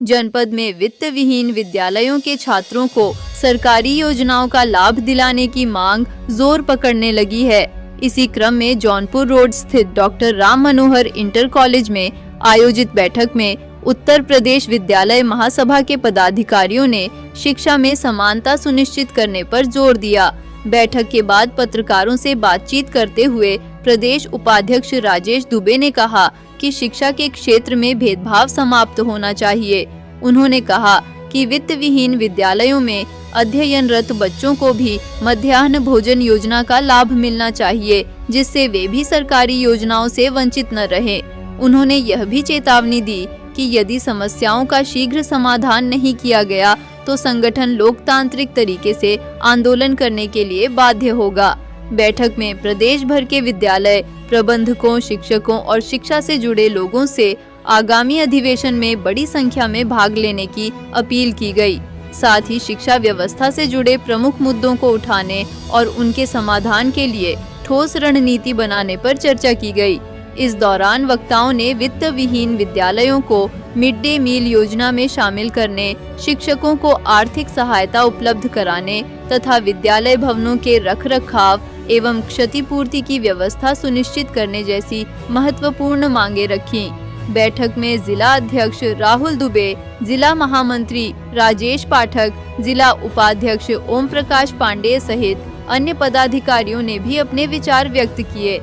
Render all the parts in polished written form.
जनपद में वित्त विहीन विद्यालयों के छात्रों को सरकारी योजनाओं का लाभ दिलाने की मांग जोर पकड़ने लगी है। इसी क्रम में जौनपुर रोड स्थित doctor Ram Manohar inter college में आयोजित बैठक में उत्तर प्रदेश विद्यालय महासभा के पदाधिकारियों ने शिक्षा में समानता सुनिश्चित करने पर जोर दिया। बैठक के बाद पत्रकारों से बातचीत करते हुए प्रदेश उपाध्यक्ष राजेश दुबे ने कहा कि शिक्षा के क्षेत्र में भेदभाव समाप्त होना चाहिए। उन्होंने कहा कि वित्त विहीन विद्यालयों में अध्ययनरत बच्चों को भी मध्याह्न भोजन योजना का लाभ मिलना चाहिए, जिससे वे भी सरकारी योजनाओं से वंचित न रहें। उन्होंने यह भी चेतावनी दी कि यदि समस्याओं का शीघ्र समाधान नहीं किया गया तो संगठन लोकतांत्रिक तरीके से आंदोलन करने के लिए बाध्य होगा। बैठक में प्रदेश भर के विद्यालय प्रबंधकों, शिक्षकों और शिक्षा से जुड़े लोगों से आगामी अधिवेशन में बड़ी संख्या में भाग लेने की अपील की गई। साथ ही शिक्षा व्यवस्था से जुड़े प्रमुख मुद्दों को उठाने और उनके समाधान के लिए ठोस रणनीति बनाने पर चर्चा की गई। इस दौरान वक्ताओं ने वित्त विहीन विद्यालयों को मिड डे मील योजना में शामिल करने, शिक्षकों को आर्थिक सहायता उपलब्ध कराने तथा विद्यालय भवनों के रखरखाव एवं क्षतिपूर्ति की व्यवस्था सुनिश्चित करने जैसी महत्वपूर्ण मांगे रखीं। बैठक में जिला अध्यक्ष राहुल दुबे, जिला महामंत्री राजेश पाठक, जिला उपाध्यक्ष ओम प्रकाश पांडेय सहित अन्य पदाधिकारियों ने भी अपने विचार व्यक्त किए।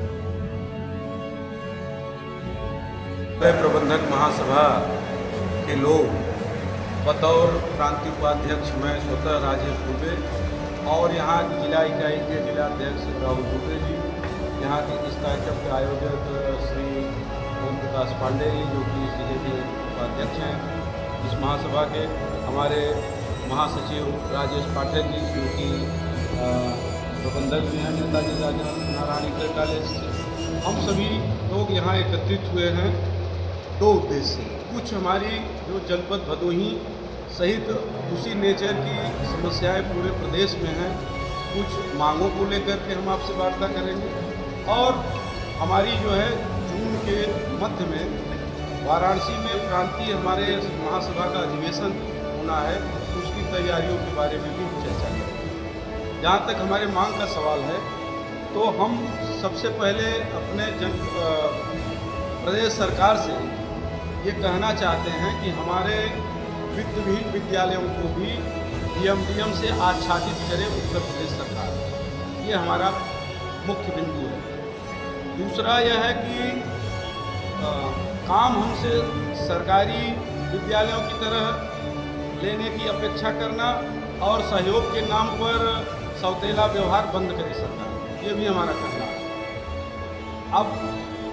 प्रबंधक महासभा के लोग बतौर प्रांतीय उपाध्यक्ष मैं स्वतः राजेश दुबे और यहाँ जिला इकाई के जिला अध्यक्ष राहुल दुबे जी, यहाँ के इस कार्यक्रम के आयोजक श्री ओम प्रकाश पांडेय जी जो कि इस जिले के उपाध्यक्ष हैं, इस महासभा के हमारे महासचिव राजेश पाठक जी जो कि प्रबंधक भी हैं नेताजी राजेंद्र नारायण इंटर कॉलेज से। हम सभी लोग यहाँ एकत्रित हुए हैं दो उद्देश्य से। कुछ हमारी जो जनपद भदोही सहित उसी नेचर की समस्याएं पूरे प्रदेश में हैं, कुछ मांगों को लेकर के हम आपसे वार्ता करेंगे और हमारी जो है जून के मध्य में वाराणसी में प्रांतीय हमारे महासभा का अधिवेशन होना है, उसकी तैयारियों के बारे में भी चर्चा करेंगे। जहाँ तक हमारे मांग का सवाल है तो हम सबसे पहले अपने प्रदेश सरकार से ये कहना चाहते हैं कि हमारे वित्त विहीन विद्यालयों को भी डीएम से आच्छादित करे उत्तर प्रदेश सरकार। ये हमारा मुख्य बिंदु है। दूसरा यह है कि काम हमसे सरकारी विद्यालयों की तरह लेने की अपेक्षा करना और सहयोग के नाम पर सौतेला व्यवहार बंद करे सरकार, ये भी हमारा कहना है। अब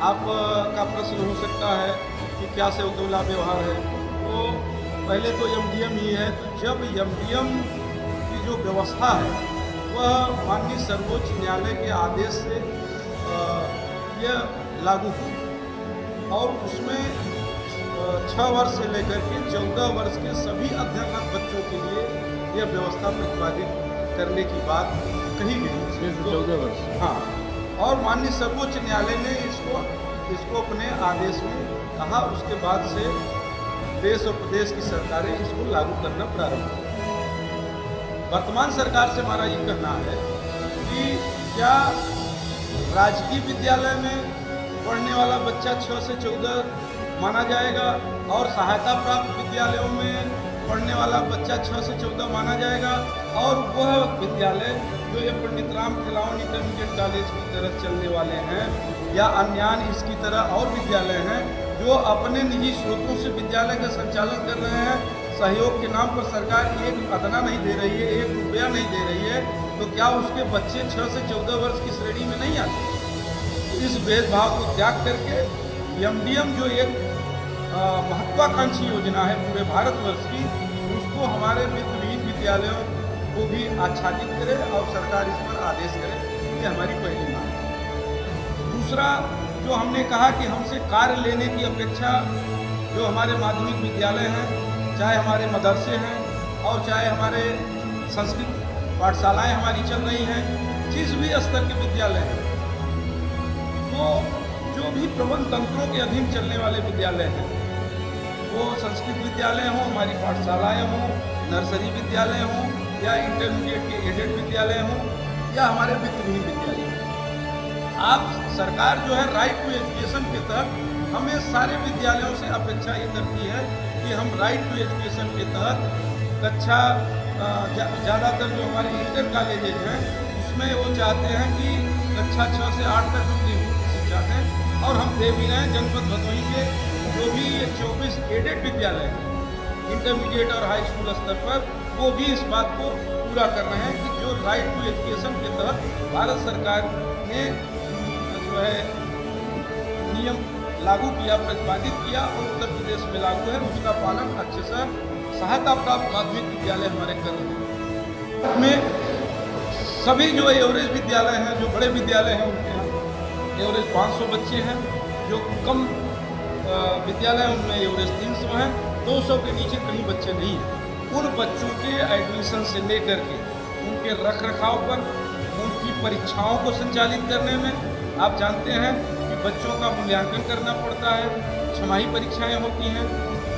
आपका प्रश्न हो सकता है कि क्या सौतेला व्यवहार है, तो पहले तो एमडीएम ही है। तो जब एमडीएम की जो व्यवस्था है वह माननीय सर्वोच्च न्यायालय के आदेश से यह लागू हुई और उसमें 6 वर्ष से लेकर के 14 वर्ष के सभी अध्ययनरत बच्चों के लिए यह व्यवस्था प्रतिपादित करने की बात कही गई। 14 वर्ष, हाँ। और माननीय सर्वोच्च न्यायालय ने इसको अपने आदेश में कहा। उसके बाद से देश और प्रदेश की सरकारें इसको लागू करना प्रारंभ की। वर्तमान सरकार से हमारा ये कहना है कि क्या राजकीय विद्यालय में पढ़ने वाला बच्चा 6 से 14 माना जाएगा और सहायता प्राप्त विद्यालयों में पढ़ने वाला बच्चा 6 से 14 माना जाएगा, और वह विद्यालय जो ये पंडित राम खिलावन इंटरमीडिएट कॉलेज की तरह चलने वाले हैं या अन्य इसकी तरह और विद्यालय हैं जो अपने निजी स्रोतों से विद्यालय का संचालन कर रहे हैं, सहयोग के नाम पर सरकार एक अदना नहीं दे रही है, 1 रुपया नहीं दे रही है, तो क्या उसके बच्चे 6 से 14 वर्ष की श्रेणी में नहीं आते? इस भेदभाव को त्याग करके एमडीएम जो एक महत्वाकांक्षी योजना है पूरे भारतवर्ष की, उसको हमारे वित्त विहीन विद्यालयों को भी आच्छादित करे और सरकार इस पर आदेश करे। ये हमारी पहली मांग है। दूसरा जो हमने कहा कि हमसे कार्य लेने की अपेक्षा जो हमारे माध्यमिक विद्यालय हैं, चाहे हमारे मदरसे हैं और चाहे हमारे संस्कृत पाठशालाएं हमारी चल रही हैं, जिस भी स्तर के विद्यालय हैं, तो जो भी प्रबंध तंत्रों के अधीन चलने वाले विद्यालय हैं वो संस्कृत विद्यालय हों, हमारी पाठशालाएँ हों, नर्सरी विद्यालय हों या इंटरमीडिएट के एडेड विद्यालय हों या हमारे वित्तहीन विद्यालय हों। आप सरकार जो है राइट टू एजुकेशन के तहत हमें सारे विद्यालयों से अपेक्षा ये करती है कि हम राइट टू एजुकेशन के तहत कक्षा ज़्यादातर जो हमारे इंटर कॉलेजेज हैं उसमें वो चाहते हैं कि कक्षा 6 से 8 तक हम शिक्षा दें, और हम दे भी रहे हैं। जनपद भदोही के जो भी 24 एडेड विद्यालय हैं इंटरमीडिएट और हाई स्कूल स्तर पर, वो भी इस बात को पूरा कर रहे हैं कि जो राइट टू एजुकेशन के तहत भारत सरकार ने जो है नियम लागू किया, प्रतिपादित किया और उत्तर प्रदेश में लागू है, उसका पालन अच्छे से सहायता प्राप्त माध्यमिक विद्यालय हमारे कर रहे हैं। में सभी जो एवरेज विद्यालय हैं, जो बड़े विद्यालय हैं, उनके यहाँ एवरेज 500 बच्चे हैं। जो कम विद्यालय हैं उनमें एवरेज 300 हैं। 200 के नीचे कहीं बच्चे नहीं हैं। उन बच्चों के एडमिशन से लेकर के उनके रख रखाव पर, उनकी परीक्षाओं को संचालित करने में आप जानते हैं कि बच्चों का मूल्यांकन करना पड़ता है, छमाही परीक्षाएं होती हैं,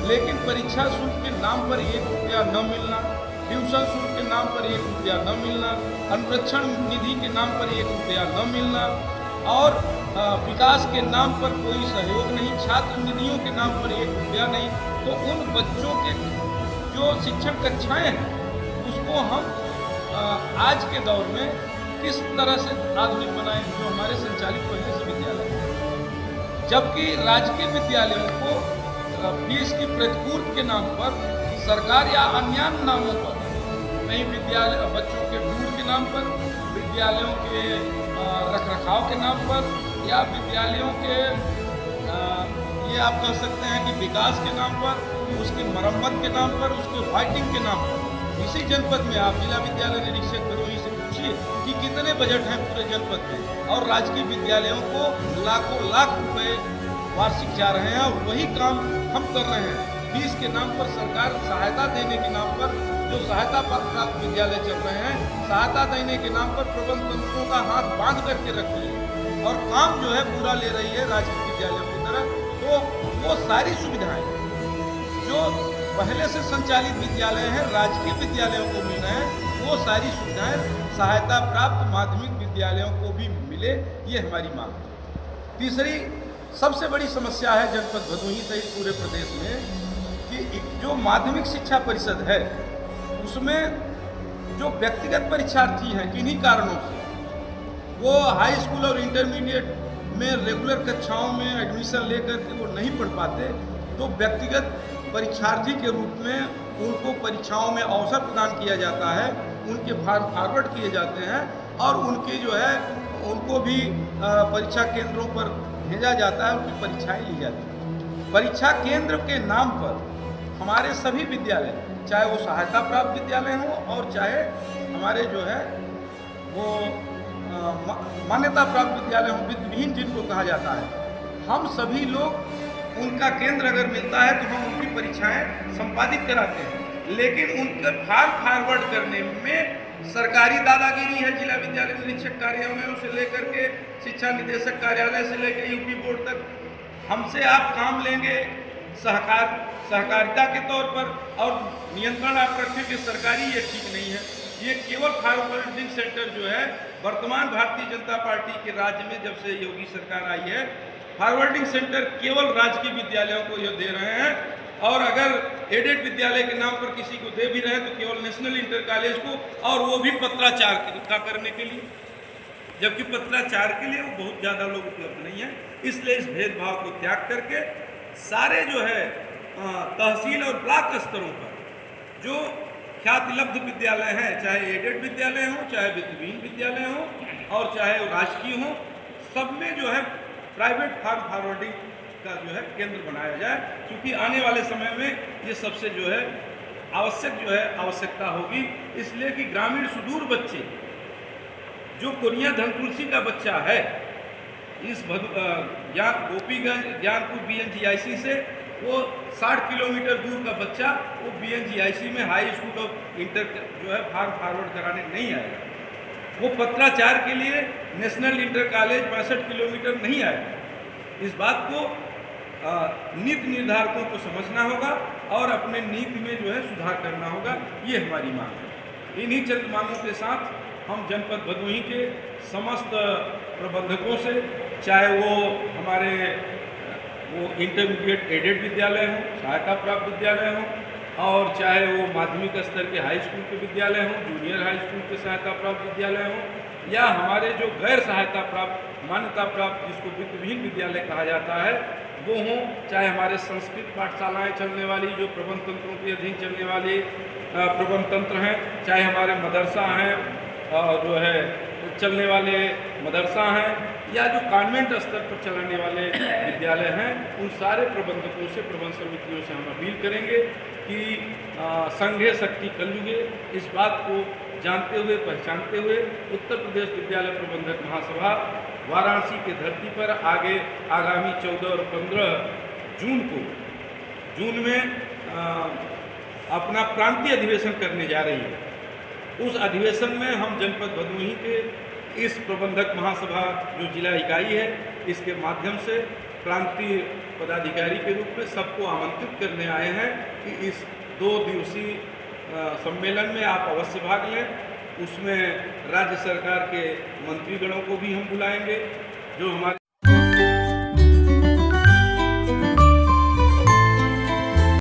लेकिन परीक्षा शुल्क के नाम पर 1 रुपया न मिलना, ट्यूशन शुल्क के नाम पर 1 रुपया न मिलना, अनुरक्षण निधि के नाम पर 1 रुपया न मिलना और विकास के नाम पर कोई सहयोग नहीं, छात्र निधियों के नाम पर 1 रुपया नहीं। तो उन बच्चों के जो शिक्षण कक्षाएं हैं उसको हम आज के दौर में किस तरह से आधुनिक बनाएं, जो हमारे संचालित पहले से विद्यालय हैं। जबकि राजकीय विद्यालयों को फीस की प्रतिपूर्ति के नाम पर सरकार या अन्य नामों पर, कहीं विद्यालय बच्चों के टूर के नाम पर, विद्यालयों के रखरखाव के नाम पर, या विद्यालयों के ये आप कह सकते हैं कि विकास के नाम पर, उसकी मरम्मत के नाम पर, उसके वाइटिंग के नाम पर। इसी जनपद में आप जिला विद्यालय निरीक्षक भदोही से पूछिए कि कितने बजट हैं पूरे जनपद में, और राजकीय विद्यालयों को लाखों लाख रुपए वार्षिक जा रहे हैं, और वही काम हम कर रहे हैं। फीस के नाम पर सरकार सहायता देने के नाम पर जो सहायता प्राप्त विद्यालय चल रहे हैं, सहायता देने के नाम पर प्रबंध तंत्रों का हाथ बांध करके रख रही है और काम जो है पूरा ले रही है राजकीय विद्यालयों की तरह। तो वो सारी सुविधाएं जो पहले से संचालित विद्यालय हैं, राजकीय विद्यालयों को मिल रहे हैं, वो सारी सुविधाएं सहायता प्राप्त माध्यमिक विद्यालयों को भी मिले, ये हमारी मांग है। तीसरी सबसे बड़ी समस्या है जनपद भदोही सहित पूरे प्रदेश में कि जो माध्यमिक शिक्षा परिषद है उसमें जो व्यक्तिगत परीक्षार्थी हैं किन्हीं कारणों से वो हाई स्कूल और इंटरमीडिएट में रेगुलर कक्षाओं में एडमिशन लेकर के वो नहीं पढ़ पाते, तो व्यक्तिगत परीक्षार्थी के रूप में उनको परीक्षाओं में अवसर प्रदान किया जाता है, उनके फॉर्म फॉरवर्ड किए जाते हैं और उनकी जो है उनको भी परीक्षा केंद्रों पर भेजा जाता है, उनकी परीक्षाएं ली जाती हैं। परीक्षा केंद्र के नाम पर हमारे सभी विद्यालय, चाहे वो सहायता प्राप्त विद्यालय हों और चाहे हमारे जो है वो मान्यता प्राप्त विद्यालय हों, वित्तहीन जिनको कहा जाता है, हम सभी लोग उनका केंद्र अगर मिलता है तो हम उनकी परीक्षाएं संपादित कराते हैं, लेकिन उनके फॉर्म फॉरवर्ड करने में सरकारी दादागिरी है। जिला विद्यालय निरीक्षक कार्यालयों से लेकर के शिक्षा निदेशक कार्यालय से लेकर यूपी बोर्ड तक हमसे आप काम लेंगे सहकारिता के तौर पर और नियंत्रण आप रखेंगे सरकारी, ये ठीक नहीं है। ये केवल फॉरवर्डिंग सेंटर जो है वर्तमान भारतीय जनता पार्टी के राज्य में जब से योगी सरकार आई है, फॉरवर्डिंग सेंटर केवल राजकीय विद्यालयों को ये दे रहे हैं, और अगर एडेड विद्यालय के नाम पर किसी को दे भी रहे हैं तो केवल नेशनल इंटर कॉलेज को, और वो भी पत्राचार का करने के लिए, जबकि पत्राचार के लिए वो बहुत ज़्यादा लोग उपलब्ध नहीं है। इसलिए इस भेदभाव को त्याग करके सारे जो है तहसील और ब्लॉक स्तरों पर जो ख्यातिलब्ध विद्यालय हैं, चाहे एडेड विद्यालय हों, चाहे वित्तहीन विद्यालय हों और चाहे राजकीय हों, सब में जो है प्राइवेट फॉर्म फॉरवर्डिंग का जो है केंद्र बनाया जाए, क्योंकि आने वाले समय में ये सबसे जो है आवश्यकता होगी। इसलिए कि ग्रामीण सुदूर बच्चे, जो कोनिया धनतुलसी का बच्चा है, इस गोपीगंज ज्ञानपुर BNGIC से वो 60 किलोमीटर दूर का बच्चा वो BNGIC में हाई स्कूल और इंटर जो है फॉर्म फॉरवर्ड कराने नहीं आएगा। वो पत्राचार के लिए नेशनल इंटर कॉलेज 62 किलोमीटर नहीं आएगा। इस बात को नीति निर्धारकों को समझना होगा और अपने नीति में जो है सुधार करना होगा। ये हमारी मांग है। इन्हीं चंद मांगों के साथ हम जनपद भदोही के समस्त प्रबंधकों से, चाहे वो हमारे इंटरमीडिएट एडेड विद्यालय हों, सहायता प्राप्त विद्यालय हों, और चाहे वो माध्यमिक स्तर के हाई स्कूल के विद्यालय हों, जूनियर हाई स्कूल के सहायता प्राप्त विद्यालय हों, या हमारे जो गैर सहायता प्राप्त, मान्यता प्राप्त, जिसको वित्तविहीन विद्यालय कहा जाता है, वो हों, चाहे हमारे संस्कृत पाठशालाएं चलने वाली, जो प्रबंध तंत्रों के अधीन चलने वाली प्रबंध तंत्र हैं, चाहे हमारे मदरसा हैं और जो है चलने वाले मदरसा हैं, या जो कॉन्वेंट स्तर पर चलाने वाले विद्यालय हैं, उन सारे प्रबंधकों से, प्रबंध समितियों से हम अपील करेंगे कि संघे शक्ति कलयुगे, इस बात को जानते हुए, पहचानते हुए उत्तर प्रदेश विद्यालय प्रबंधक महासभा वाराणसी के धरती पर आगामी 14 और 15 जून में अपना प्रांतीय अधिवेशन करने जा रही है। उस अधिवेशन में हम जनपद भदोही के इस प्रबंधक महासभा जो जिला इकाई है, इसके माध्यम से प्रांतीय पदाधिकारी के रूप में सबको आमंत्रित करने आए हैं कि इस 2 दिवसीय सम्मेलन में आप अवश्य भाग लें। उसमें राज्य सरकार के मंत्रीगणों को भी हम बुलाएंगे, जो हमारे